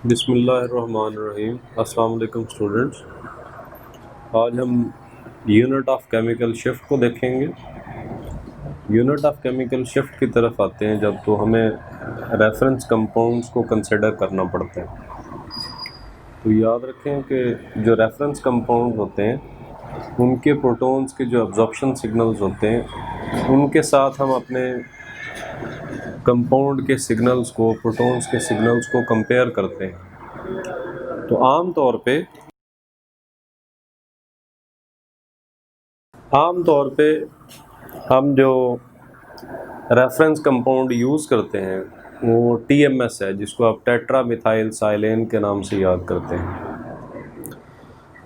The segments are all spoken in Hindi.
बिस्मिल्लाहिर्रहमानिर्रहीम। अस्सलाम वालेकुम स्टूडेंट्स। आज हम यूनिट ऑफ केमिकल शिफ्ट को देखेंगे। यूनिट ऑफ केमिकल शिफ्ट की तरफ आते हैं जब तो हमें रेफरेंस कंपाउंड्स को कंसिडर करना पड़ता है। तो याद रखें कि जो रेफरेंस कंपाउंड होते हैं उनके प्रोटॉन्स के जो एब्जॉर्प्शन सिग्नल्स होते हैं उनके साथ हम अपने कंपाउंड के सिग्नल्स को, प्रोटॉन्स के सिग्नल्स को कंपेयर करते हैं। तो आम तौर पे हम जो रेफरेंस कंपाउंड यूज़ करते हैं वो टीएमएस है, जिसको आप टेट्रा मिथाइल साइलेन के नाम से याद करते हैं।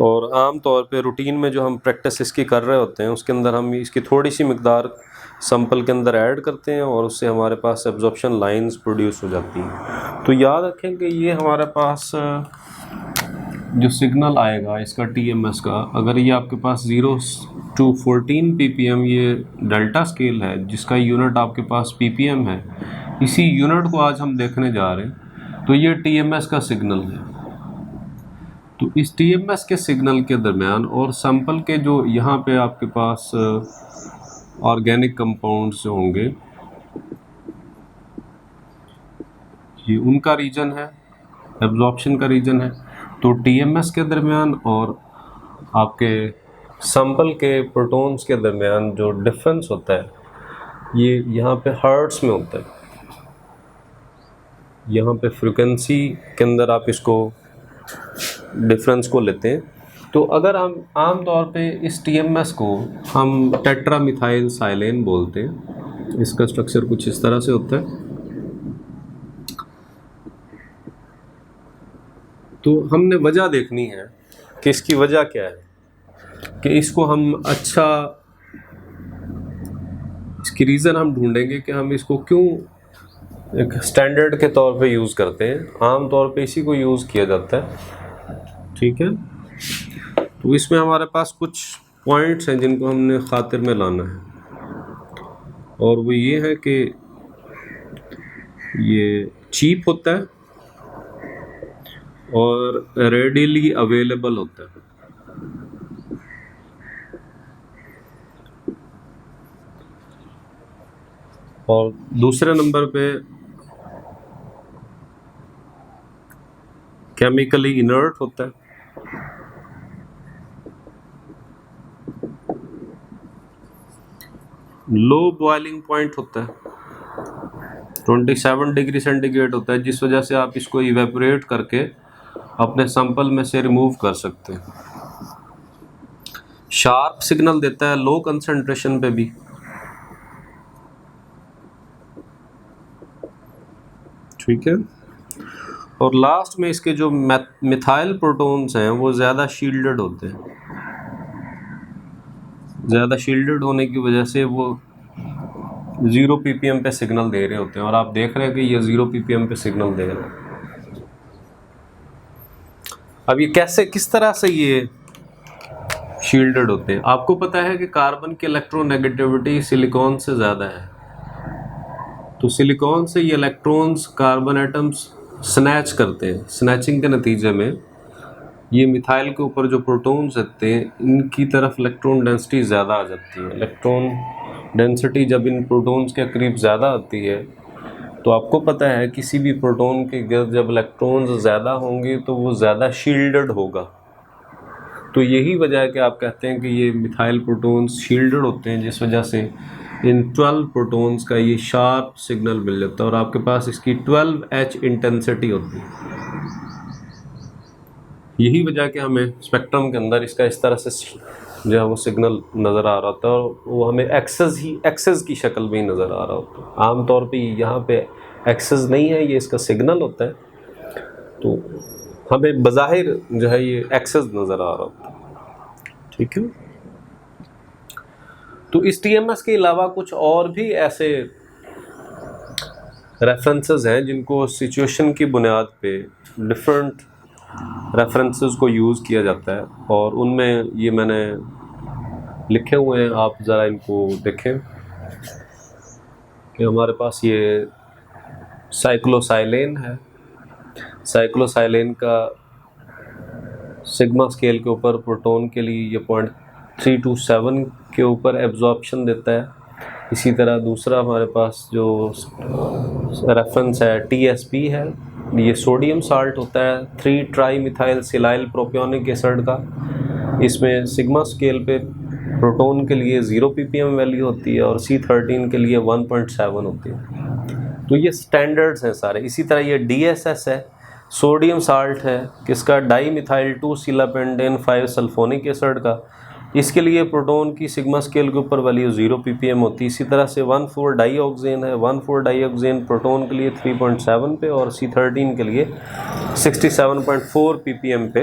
और आम तौर पे रूटीन में जो हम प्रैक्टिस इसकी कर रहे होते हैं उसके अंदर हम इसकी थोड़ी सी मिकदार सैंपल के अंदर ऐड करते हैं और उससे हमारे पास एब्जॉर्प्शन लाइंस प्रोड्यूस हो जाती हैं। तो याद रखें कि ये हमारे पास जो सिग्नल आएगा इसका टीएमएस का, अगर ये आपके पास 0 to 14 ppm ये डेल्टा स्केल है जिसका यूनिट आपके पास ppm है, इसी यूनिट को आज हम देखने जा रहे हैं। तो ये टीएमएस का सिग्नल है। तो इस टीएमएस के सिग्नल के दरमियान और सैंपल के जो यहाँ पे आपके पास ऑर्गेनिक कंपाउंड्स जो होंगे ये उनका रीजन है, एब्जॉर्प्शन का रीजन है। तो टीएमएस के दरमियान और आपके सैंपल के प्रोटॉन्स के दरमियान जो डिफरेंस होता है ये यहाँ पे हर्ट्स में होता है। यहाँ पे फ्रीक्वेंसी के अंदर आप इसको डिफरेंस को लेते हैं। तो अगर हम आम तौर पे इस टीएमएस को हम टेट्रा मिथाइल साइलेन बोलते हैं। इसका स्ट्रक्चर कुछ इस तरह से होता है। तो हमने वजह देखनी है कि इसकी वजह क्या है, कि इसको हम इसकी रीज़न हम ढूंढेंगे कि हम इसको क्यों एक स्टैंडर्ड के तौर पे यूज़ करते हैं। आम तौर पे इसी को यूज़ किया जाता है, ठीक है। तो इसमें हमारे पास कुछ पॉइंट्स हैं जिनको हमने खातिर में लाना है, और वो ये है कि ये चीप होता है और रेडिली अवेलेबल होता है। और दूसरे नंबर पे केमिकली इनर्ट होता है। लो बॉइलिंग पॉइंट होता है, 27 डिग्री सेंटीग्रेड होता है, जिस वजह से आप इसको इवेपोरेट करके अपने सैंपल में से रिमूव कर सकते हैं। शार्प सिग्नल देता है लो कंसंट्रेशन पे भी, ठीक है। और लास्ट में इसके जो मिथाइल प्रोटॉन्स हैं वो ज़्यादा शील्डेड होते हैं। ज़्यादा शील्डेड होने की वजह से वो 0 ppm पे सिग्नल दे रहे होते हैं, और आप देख रहे हैं कि ये 0 ppm पे सिग्नल दे रहे हैं। अब ये कैसे, किस तरह से ये शील्डेड होते हैं? आपको पता है कि कार्बन की इलेक्ट्रोनेगेटिविटी सिलिकॉन से ज़्यादा है। तो सिलिकॉन से ये इलेक्ट्रॉन्स, कार्बन एटम्स स्नैच करते हैं। स्नैचिंग के नतीजे में ये मिथाइल के ऊपर जो प्रोटॉन्स रहते हैं इनकी तरफ इलेक्ट्रॉन डेंसिटी ज़्यादा आ जाती है। इलेक्ट्रॉन डेंसिटी जब इन प्रोटॉन्स के करीब ज़्यादा आती है तो आपको पता है किसी भी प्रोटॉन के गिर्द जब इलेक्ट्रॉन्स ज़्यादा होंगे तो वो ज़्यादा शील्डेड होगा। तो यही वजह है कि आप कहते हैं कि ये मिथाइल प्रोटॉन्स शील्डेड होते हैं, जिस वजह से इन 12 प्रोटॉन्स का ये शार्प सिग्नल मिल जाता है और आपके पास इसकी 12H इंटेंसिटी होती है। यही वजह कि हमें स्पेक्ट्रम के अंदर इसका इस तरह से जो है वो सिग्नल नज़र आ रहा होता है, और वो हमें एक्सेस की शक्ल में ही नज़र आ रहा होता है। आम तौर पे यहाँ पे एक्सेस नहीं है, ये इसका सिग्नल होता है, तो हमें बज़ाहिर जो है ये एक्सेस नज़र आ रहा होता है, ठीक है। तो इस टीएमएस के अलावा कुछ और भी ऐसे रेफरेंसेस हैं जिनको सिचुएशन की बुनियाद पे डिफरेंट रेफरेंसेस को यूज़ किया जाता है, और उनमें ये मैंने लिखे हुए हैं, आप ज़रा इनको देखें कि हमारे पास ये साइक्लोसाइलेन है, साइक्लोसाइलेन का सिग्मा स्केल के ऊपर प्रोटॉन के लिए ये 0.327 के ऊपर एब्जॉर्प्शन देता है। इसी तरह दूसरा हमारे पास जो रेफरेंस है TSP है, ये सोडियम साल्ट होता है 3 tri methyl silyl propionic acid का। इसमें सिग्मा स्केल पे प्रोटॉन के लिए 0 ppm वैल्यू होती है और C13 के लिए 1.7 होती है। तो ये स्टैंडर्ड्स हैं सारे। इसी तरह ये DSS है, सोडियम साल्ट है किसका, डाई मिथाइल 2 सिलापेंटेन 5 सल्फोनिक एसिड का। इसके लिए प्रोटॉन की सिग्मा स्केल के ऊपर वैल्यू 0 ppm होती है। इसी तरह से 1,4 डाईऑक्सेन है, 1,4 डाईऑक्सेन प्रोटॉन के लिए 3.7 पे और C13 के लिए 67.4 ppm पे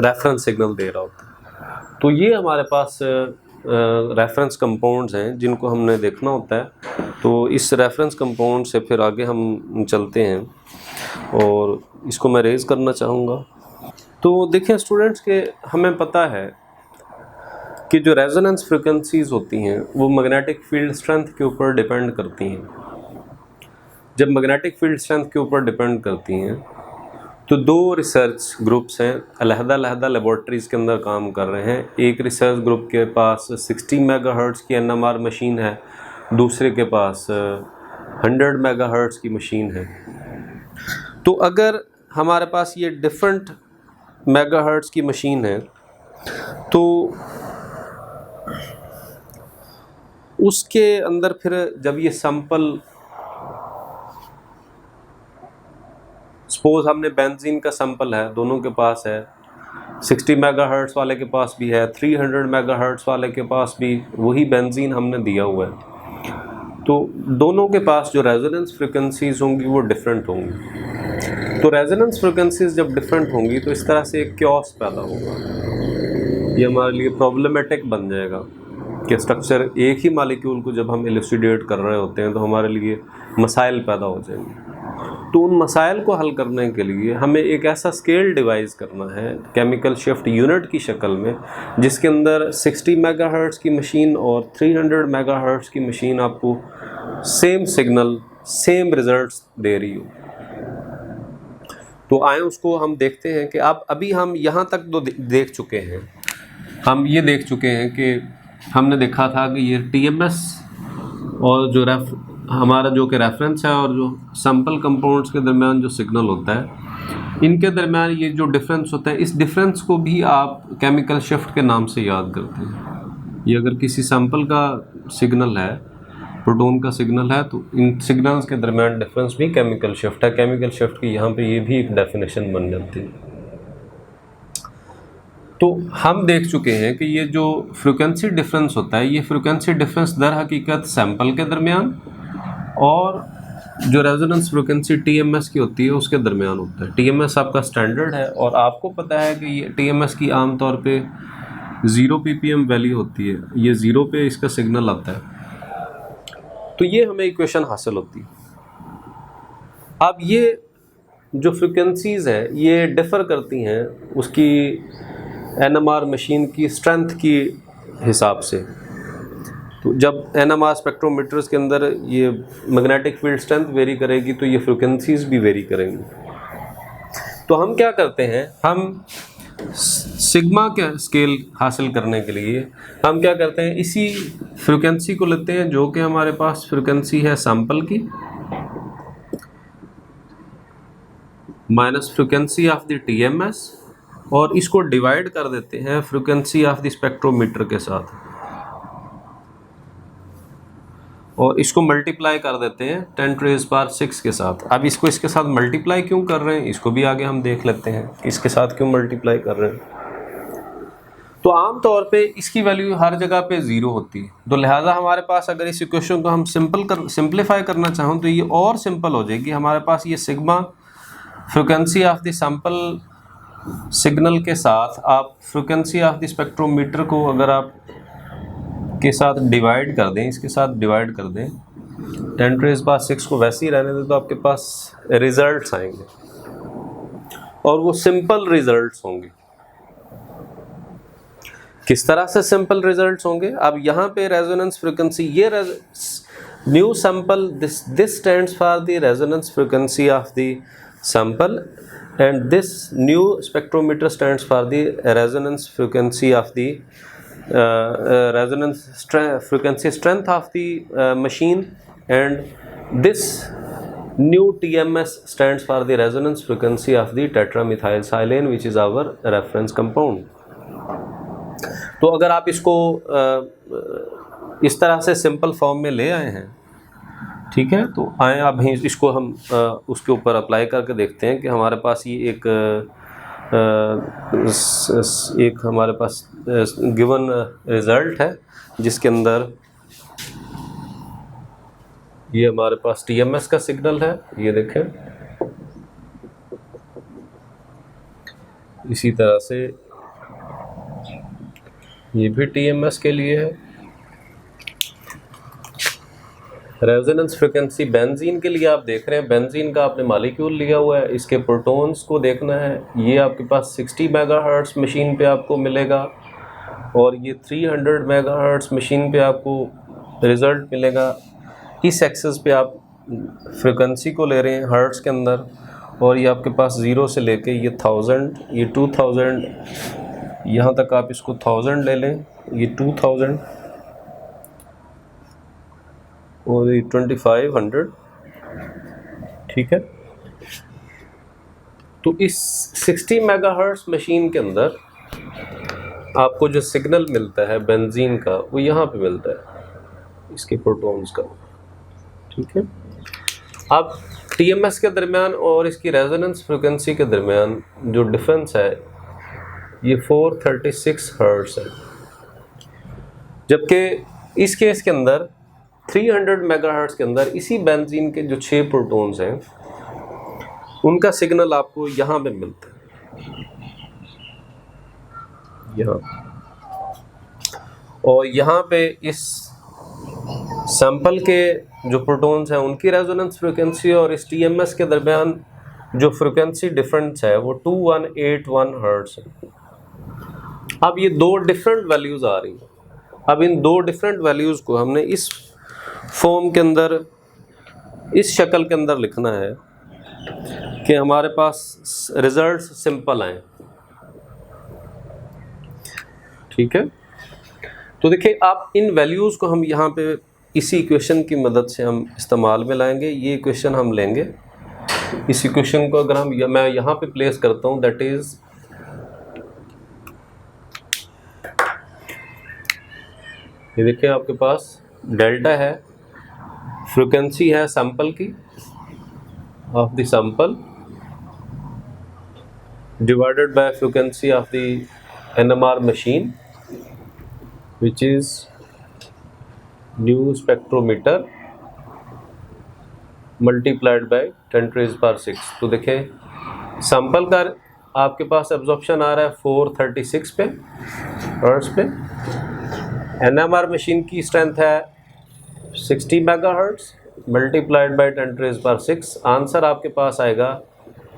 रेफरेंस सिग्नल दे रहा होता है। तो ये हमारे पास रेफरेंस कंपाउंड्स हैं जिनको हमने देखना होता है। तो इस रेफरेंस कंपाउंड से फिर आगे हम चलते हैं और इसको मैं रेज़ करना चाहूँगा। तो देखिए स्टूडेंट्स के हमें पता है कि जो रेजोनेंस फ्रीक्वेंसीज होती हैं वो मैग्नेटिक फील्ड स्ट्रेंथ के ऊपर डिपेंड करती हैं। जब मैग्नेटिक फील्ड स्ट्रेंथ के ऊपर डिपेंड करती हैं तो दो रिसर्च ग्रुप्स हैं, अलहदा लेबॉर्ट्रीज़ के अंदर काम कर रहे हैं। एक रिसर्च ग्रुप के पास 60 मेगाहर्ट्ज़ की NMR मशीन है, दूसरे के पास 100 मेगाहर्ट्ज़ की मशीन है। तो अगर हमारे पास ये डिफरेंट मेगाहर्ट्ज़ की मशीन है तो उसके अंदर फिर जब ये सैंपल, सपोज हमने बेंजीन का सैंपल है, दोनों के पास है, 60 मेगाहर्ट्ज़ वाले के पास भी है, 300 मेगाहर्ट्ज़ वाले के पास भी वही बेंजीन हमने दिया हुआ है। तो दोनों के पास जो रेजोनेंस फ्रीक्वेंसीज होंगी वो डिफरेंट होंगी। तो रेजोनेंस फ्रीक्वेंसीज जब डिफरेंट होंगी तो इस तरह से एक क्योस पैदा होगा। ये हमारे लिए प्रॉब्लमेटिक बन जाएगा कि स्ट्रक्चर एक ही मालिक्यूल को जब हम इलुसिडेट कर रहे होते हैं तो हमारे लिए मसाइल पैदा हो जाएंगे। तो उन मसाइल को हल करने के लिए हमें एक ऐसा स्केल डिवाइस करना है केमिकल शिफ्ट यूनिट की शक्ल में, जिसके अंदर 60 मेगाहर्ट्ज़ की मशीन और 300 मेगाहर्ट्ज़ की मशीन आपको सेम सिग्नल, सेम रिजल्ट्स दे रही हो। तो आए उसको हम देखते हैं कि आप अभी हम यहाँ तक तो देख चुके हैं। हम ये देख चुके हैं कि हमने देखा था कि ये TMS और जो हमारा जो कि रेफरेंस है और जो सैंपल कंपाउंड्स के दरमियान जो सिग्नल होता है, इनके दरमियान ये जो डिफरेंस होता है, इस डिफरेंस को भी आप केमिकल शिफ्ट के नाम से याद करते हैं। ये अगर किसी सैंपल का सिग्नल है, प्रोटॉन का सिग्नल है, तो इन सिग्नल्स के दरमियान डिफरेंस भी केमिकल शिफ्ट है। केमिकल शिफ्ट की यहाँ पे ये भी एक डेफिनेशन बन जाती है। तो हम देख चुके हैं कि ये जो फ्रीक्वेंसी डिफरेंस होता है, ये फ्रीक्वेंसी डिफरेंस दर हकीकत सैंपल के दरमियान और जो रेजोनेंस फ्रीक्वेंसी TMS की होती है उसके दरमियान होता है। TMS आपका स्टैंडर्ड है और आपको पता है कि ये TMS की आमतौर पे 0 ppm वैल्यू होती है। ये 0 पे इसका सिग्नल आता है। तो ये हमें इक्वेशन हासिल होती है। अब ये जो फ्रीक्वेंसीज़ है ये डिफ़र करती हैं उसकी NMR मशीन की स्ट्रेंथ की हिसाब से। तो जब NMR स्पेक्ट्रोमीटर्स के अंदर ये मैग्नेटिक फील्ड स्ट्रेंथ वेरी करेगी तो ये फ्रीक्वेंसीज़ भी वेरी करेंगी। तो हम क्या करते हैं, हम सिग्मा के स्केल हासिल करने के लिए हम क्या करते हैं, इसी फ्रीक्वेंसी को लेते हैं जो कि हमारे पास फ्रीक्वेंसी है सैंपल की minus frequency of the TMS, और इसको डिवाइड कर देते हैं फ्रीक्वेंसी ऑफ द स्पेक्ट्रोमीटर के साथ और इसको मल्टीप्लाई कर देते हैं 10⁻⁶ के साथ। अब इसको इसके साथ मल्टीप्लाई क्यों कर रहे हैं, इसको भी आगे हम देख लेते हैं कि इसके साथ क्यों मल्टीप्लाई कर रहे हैं। तो आम तौर पे इसकी वैल्यू हर जगह पे 0 होती है। तो लिहाजा हमारे पास अगर इस इक्वेशन को हम सिंप्लीफाई करना चाहें तो ये और सिंपल हो जाएगी। हमारे पास ये sigma frequency of the sample signal के साथ आप फ्रीक्वेंसी ऑफ द स्पेक्ट्रोमीटर को अगर आप के साथ डिवाइड कर दें, इसके साथ डिवाइड कर दें 10⁻⁶ को वैसे ही रहने दें तो आपके पास रिजल्ट्स आएंगे और वो सिंपल रिजल्ट्स होंगे। किस तरह से सिंपल रिजल्ट्स होंगे, अब यहाँ पे रेजोनेंस फ्रीक्वेंसी, ये New sample, this stands for the resonance frequency of the sample, and this new spectrometer stands for the resonance frequency of the frequency strength of the machine, and this new TMS stands for the resonance frequency of the tetramethylsilane, which is our reference compound. तो अगर आप इसको इस तरह से सिंपल फॉर्म में ले आए हैं, ठीक है, तो आए अब इसको हम उसके ऊपर अप्लाई करके देखते हैं कि हमारे पास ये एक हमारे पास गिवन रिज़ल्ट है जिसके अंदर ये हमारे पास TMS का सिग्नल है, ये देखें। इसी तरह से ये भी TMS के लिए है। रेजोनेंस फ्रिक्वेंसी बेंजीन के लिए आप देख रहे हैं, बेंजीन का आपने मॉलिक्यूल लिया हुआ है, इसके प्रोटॉन्स को देखना है। ये आपके पास 60 मेगाहर्ट्ज़ मशीन पे आपको मिलेगा और ये 300 मेगाहर्ट्ज़ मशीन पे आपको रिज़ल्ट मिलेगा। इस एक्सेस पे आप फ्रिक्वेंसी को ले रहे हैं हर्ट्ज़ के अंदर, और ये आपके पास 0 से लेके ये 1000, ये 2000, यहाँ तक आप इसको 1000 ले लें, ये 2000 और ये 2500, ठीक है। तो इस 60 मेगाहर्ट्ज़ मशीन के अंदर आपको जो सिग्नल मिलता है बेंजीन का, वो यहाँ पे मिलता है, इसके प्रोटॉन्स का, ठीक है। अब TMS के दरमियान और इसकी रेजोनेंस फ्रिक्वेंसी के दरमियान जो डिफरेंस है ये 436 हर्ट्ज़ है, जबकि इस केस के अंदर 300 मेगाहर्ट्ज़ के अंदर इसी बेंजीन के जो 6 प्रोटॉन्स हैं उनका सिग्नल आपको यहाँ पे मिलता है, यहाँ, और यहाँ पे इस सैंपल के जो प्रोटॉन्स हैं उनकी रेजोनेंस फ्रिक्वेंसी और इस TMS के दरमियान जो फ्रिक्वेंसी डिफरेंस है वो 2181 हर्ट्ज़ है। अब ये दो डिफरेंट वैल्यूज़ आ रही हैं। अब इन दो डिफरेंट वैल्यूज़ को हमने इस फॉर्म के अंदर, इस शक्ल के अंदर लिखना है कि हमारे पास रिजल्ट्स सिंपल आए, ठीक है। तो देखिए आप इन वैल्यूज़ को हम यहाँ पे इसी इक्वेशन की मदद से हम इस्तेमाल में लाएंगे। ये इक्वेशन हम लेंगे, इस इक्वेशन को अगर मैं यहाँ पे प्लेस करता हूँ, दैट इज़ ये देखिए आपके पास डेल्टा है, फ्रिक्वेंसी है सैंपल की, of the sample divided by frequency of the NMR machine which is new spectrometer multiplied by 10⁻⁶। तो देखें सैंपल का आपके पास एब्जॉर्प्शन आ रहा है 436 पे हर्ट्ज़ पे, NMR मशीन की स्ट्रेंथ है 60 मेगाहर्ट्ज़ मल्टीप्लाइड बाय 10⁻⁶। आंसर आपके पास आएगा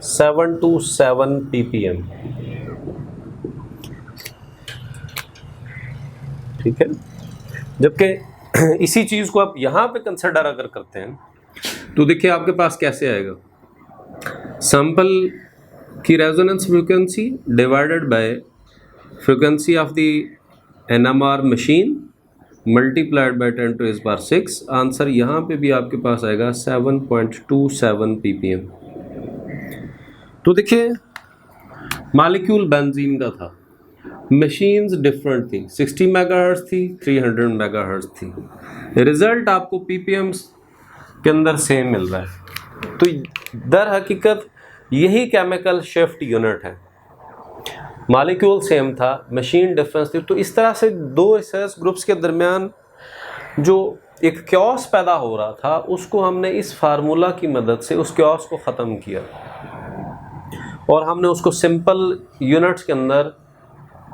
727 ppm, ठीक है। जबकि इसी चीज़ को आप यहाँ पे कंसिडर अगर करते हैं तो देखिए आपके पास कैसे आएगा, सैंपल की resonance frequency divided by frequency of the NMR machine multiplied by 10⁻⁶। Answer यहाँ पे भी आपके पास आएगा 7.27 ppm। तो देखिए मॉलिक्यूल बेंजीन का था, मशीन्स डिफरेंट थी, 60 मेगाहर्ट्ज़ थी, 300 मेगाहर्ट्ज़ थी, रिज़ल्ट आपको ppm के अंदर सेम मिल रहा है। तो दर हकीकत यही केमिकल शिफ्ट यूनिट है, मॉलिक्यूल सेम था, मशीन डिफरेंस थी। तो इस तरह से दो रिसर्च ग्रुप्स के दरमियान जो एक क्योस पैदा हो रहा था उसको हमने इस फार्मूला की मदद से उस क्योस को ख़त्म किया और हमने उसको सिंपल यूनिट्स के अंदर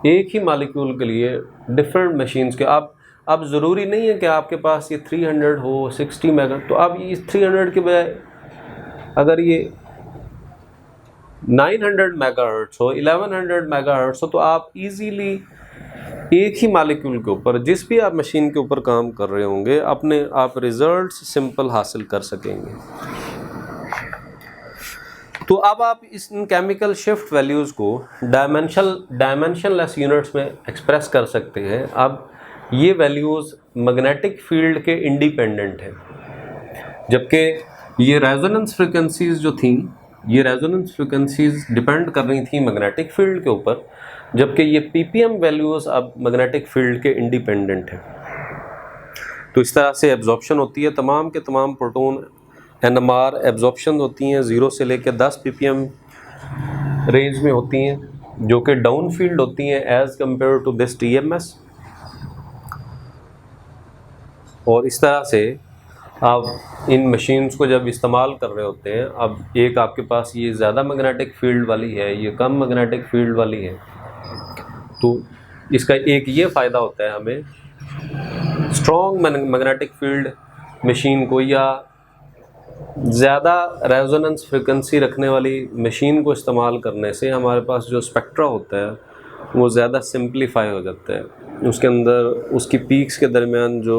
एक ही मॉलिक्यूल के लिए डिफरेंट मशीन्स के, अब ज़रूरी नहीं है कि आपके पास ये 300 हो, 60 मेगा, तो अब इस 300 के बजाय अगर ये 900 मेगाहर्ट्ज़ हो, 1100 मेगाहर्ट्ज़ हो, तो आप इजीली एक ही मालिक्यूल के ऊपर जिस भी आप मशीन के ऊपर काम कर रहे होंगे अपने आप रिजल्ट्स सिंपल हासिल कर सकेंगे। तो अब आप इस केमिकल शिफ्ट वैल्यूज़ को डायमेंशनलेस यूनिट्स में एक्सप्रेस कर सकते हैं। अब ये वैल्यूज़ मैग्नेटिक फील्ड के इंडिपेंडेंट हैं, जबकि ये रेजोनेंस फ्रीक्वेंसीज जो थी, ये रेजोनेंस फ्रीक्वेंसीज डिपेंड कर रही थी मैग्नेटिक फील्ड के ऊपर, जबकि ये पीपीएम वैल्यूज़ अब मैग्नेटिक फील्ड के इंडिपेंडेंट हैं। तो इस तरह से एब्जॉर्प्शन होती है, तमाम के तमाम प्रोटॉन NMR एब्जॉर्प्शन होती हैं 0 से लेकर 10 ppm रेंज में होती हैं, जो कि डाउन फील्ड होती हैं as compare to this TMS। और इस तरह से आप इन मशीन्स को जब इस्तेमाल कर रहे होते हैं, अब एक आपके पास ये ज़्यादा मैग्नेटिक फील्ड वाली है, ये कम मैग्नेटिक फील्ड वाली है, तो इसका एक ये फ़ायदा होता है हमें स्ट्रॉन्ग मैग्नेटिक फील्ड मशीन को या ज़्यादा रेजोनेंस फ्रीक्वेंसी रखने वाली मशीन को इस्तेमाल करने से हमारे पास जो स्पेक्ट्रा होता है वो ज़्यादा सिंप्लीफाई हो जाता है, उसके अंदर उसकी पीक्स के दरमियान जो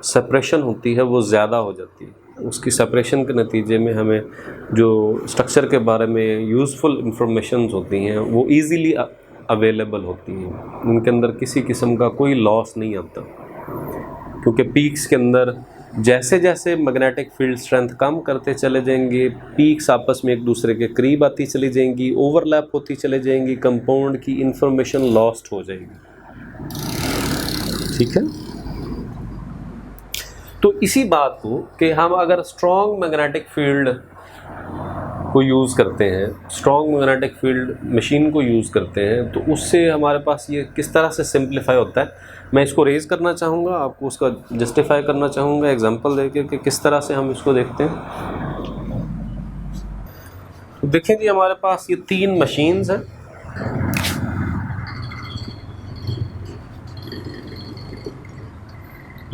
सेपरेशन होती है वो ज़्यादा हो जाती है। उसकी सेपरेशन के नतीजे में हमें जो स्ट्रक्चर के बारे में यूज़फुल इंफॉर्मेशंस होती हैं वो ईज़िली अवेलेबल होती हैं, उनके अंदर किसी किस्म का कोई लॉस नहीं आता, क्योंकि पीक्स के अंदर जैसे जैसे मैग्नेटिक फील्ड स्ट्रेंथ कम करते चले जाएंगे, पीक्स आपस में एक दूसरे के करीब आती चली जाएंगी, ओवरलैप होती चले जाएंगी, कंपाउंड की इंफॉर्मेशन लॉस्ट हो जाएगी। ठीक है, तो इसी बात को कि हम अगर स्ट्रॉन्ग मैग्नेटिक फील्ड को यूज़ करते हैं, स्ट्रॉन्ग मैग्नेटिक फील्ड मशीन को यूज़ करते हैं, तो उससे हमारे पास ये किस तरह से सिंप्लीफाई होता है, मैं इसको रेज़ करना चाहूँगा, आपको उसका जस्टिफाई करना चाहूँगा एग्जांपल देके कि किस तरह से हम इसको देखते हैं। तो देखें जी, हमारे पास ये 3 मशीन्स हैं।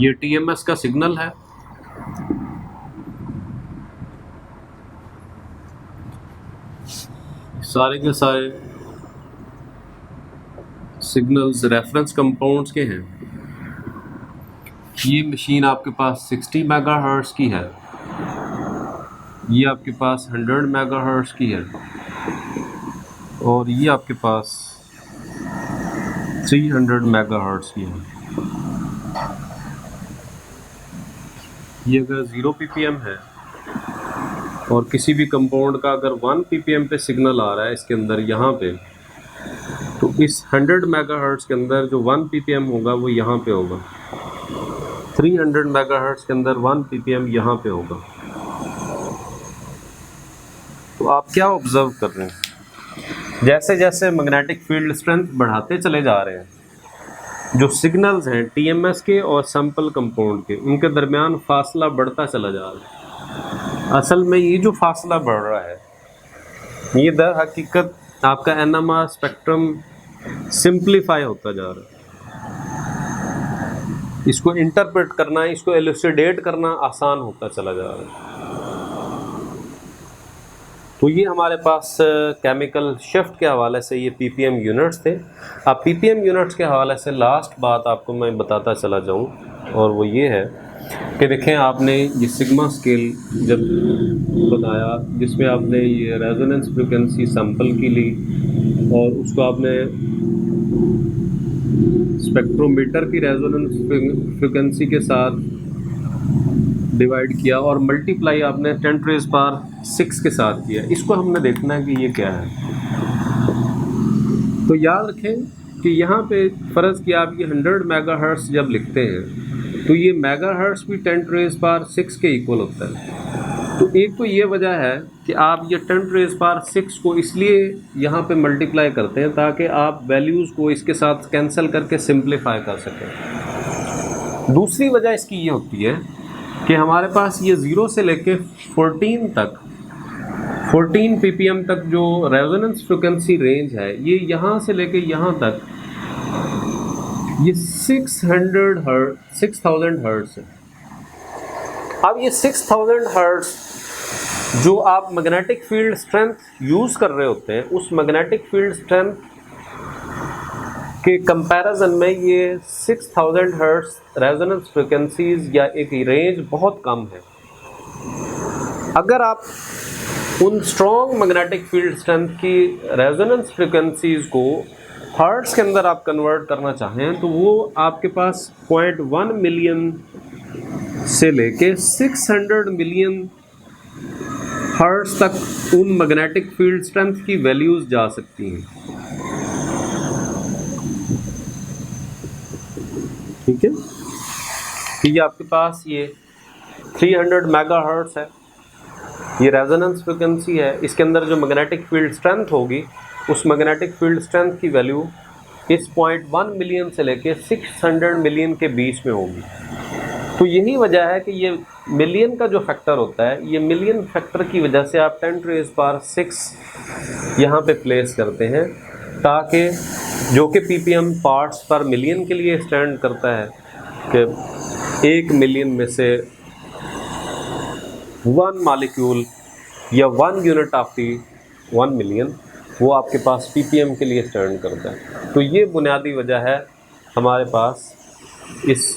ये TMS का सिग्नल है, सारे के सारे सिग्नल्स रेफरेंस कंपाउंड्स के हैं। ये मशीन आपके पास 60 मेगाहर्ट्ज़ की है, ये आपके पास 100 मेगाहर्ट्ज़ की है, और ये आपके पास 300 मेगाहर्ट्ज़ की है। ये अगर 0 ppm है और किसी भी कंपाउंड का अगर 1 ppm पे सिग्नल आ रहा है इसके अंदर यहाँ पे, तो इस 100 मेगाहर्ट्ज़ के अंदर जो 1 ppm होगा वो यहाँ पे होगा, 300 मेगाहर्ट्ज़ के अंदर 1 ppm यहाँ पे होगा। तो आप क्या ऑब्जर्व कर रहे हैं, जैसे जैसे मैग्नेटिक फील्ड स्ट्रेंथ बढ़ाते चले जा रहे हैं, जो सिग्नल्स हैं TMS के और सैंपल कंपाउंड के, उनके दरमियान फासला बढ़ता चला जा रहा है। असल में ये जो फासला बढ़ रहा है ये दर हकीकत आपका NMR स्पेक्ट्रम सिंप्लीफाई होता जा रहा है, इसको इंटरप्रेट करना, इसको एलुसिडेट करना आसान होता चला जा रहा है। तो ये हमारे पास केमिकल शिफ्ट के हवाले से ये ppm यूनिट्स थे। अब ppm यूनिट्स के हवाले से लास्ट बात आपको मैं बताता चला जाऊं, और वो ये है कि देखें, आपने ये सिग्मा स्केल जब बताया जिसमें आपने ये रेजोनेंस फ्रीक्वेंसी सैंपल की ली और उसको आपने स्पेक्ट्रोमीटर की रेजोनेंस फ्रीक्वेंसी के साथ डिवाइड किया और मल्टीप्लाई आपने 10⁻⁶ के साथ किया, इसको हमने देखना है कि ये क्या है। तो याद रखें कि यहाँ पे फ़र्ज़ किया आप ये 100 मेगाहर्ट्ज़ जब लिखते हैं तो ये मेगाहर्ट्ज़ भी 10⁻⁶ के इक्वल होता है। तो एक तो ये वजह है कि आप ये 10⁻⁶ को इसलिए यहाँ पे मल्टीप्लाई करते हैं ताकि आप वैल्यूज़ को इसके साथ कैंसिल करके सिंप्लीफाई कर सकें। दूसरी वजह इसकी ये होती है कि हमारे पास ये 0 से लेके 14 ppm तक जो रेजोनेंस फ्रीक्वेंसी रेंज है, ये यहाँ से लेके यहाँ तक ये 6000 हर्ट्ज़ है। अब ये 6000 हर्ट्ज़ जो आप मैग्नेटिक फील्ड स्ट्रेंथ यूज़ कर रहे होते हैं, उस मैग्नेटिक फील्ड स्ट्रेंथ के कंपैरिजन में ये 6000 हर्ट्ज रेजोनेंस फ्रिक्वेंसीज या एक रेंज बहुत कम है। अगर आप उन स्ट्रॉन्ग मैग्नेटिक फील्ड स्ट्रेंथ की रेजोनेंस फ्रिक्वेंसीज को हर्ट्ज के अंदर आप कन्वर्ट करना चाहें तो वो आपके पास 0.1 मिलियन से लेके 600 मिलियन हर्ट्ज तक उन मैग्नेटिक फील्ड स्ट्रेंथ की वैल्यूज जा सकती हैं। ठीक है, तो ये आपके पास ये 300 मेगाहर्ट्ज है, ये रेजोनेंस फ्रिक्वेंसी है। इसके अंदर जो मैग्नेटिक फील्ड स्ट्रेंथ होगी उस मैग्नेटिक फील्ड स्ट्रेंथ की वैल्यू इस 0.1 मिलियन से लेके 600 मिलियन के बीच में होगी। तो यही वजह है कि ये मिलियन का जो फैक्टर होता है, ये मिलियन फैक्टर की वजह से आप 10⁻⁶ यहाँ पे प्लेस करते हैं, ताकि जो कि ppm पार्ट्स पर मिलियन के लिए स्टैंड करता है कि 1 मिलियन में से 1 मॉलिक्यूल या 1 यूनिट ऑफ दी 1 मिलियन वो आपके पास ppm के लिए स्टैंड करता है। तो ये बुनियादी वजह है हमारे पास इस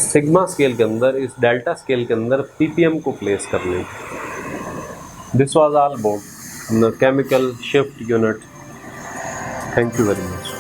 सिग्मा स्केल के अंदर, इस डेल्टा स्केल के अंदर ppm को प्लेस करने की। This was all about the chemical shift unit. Thank you very much.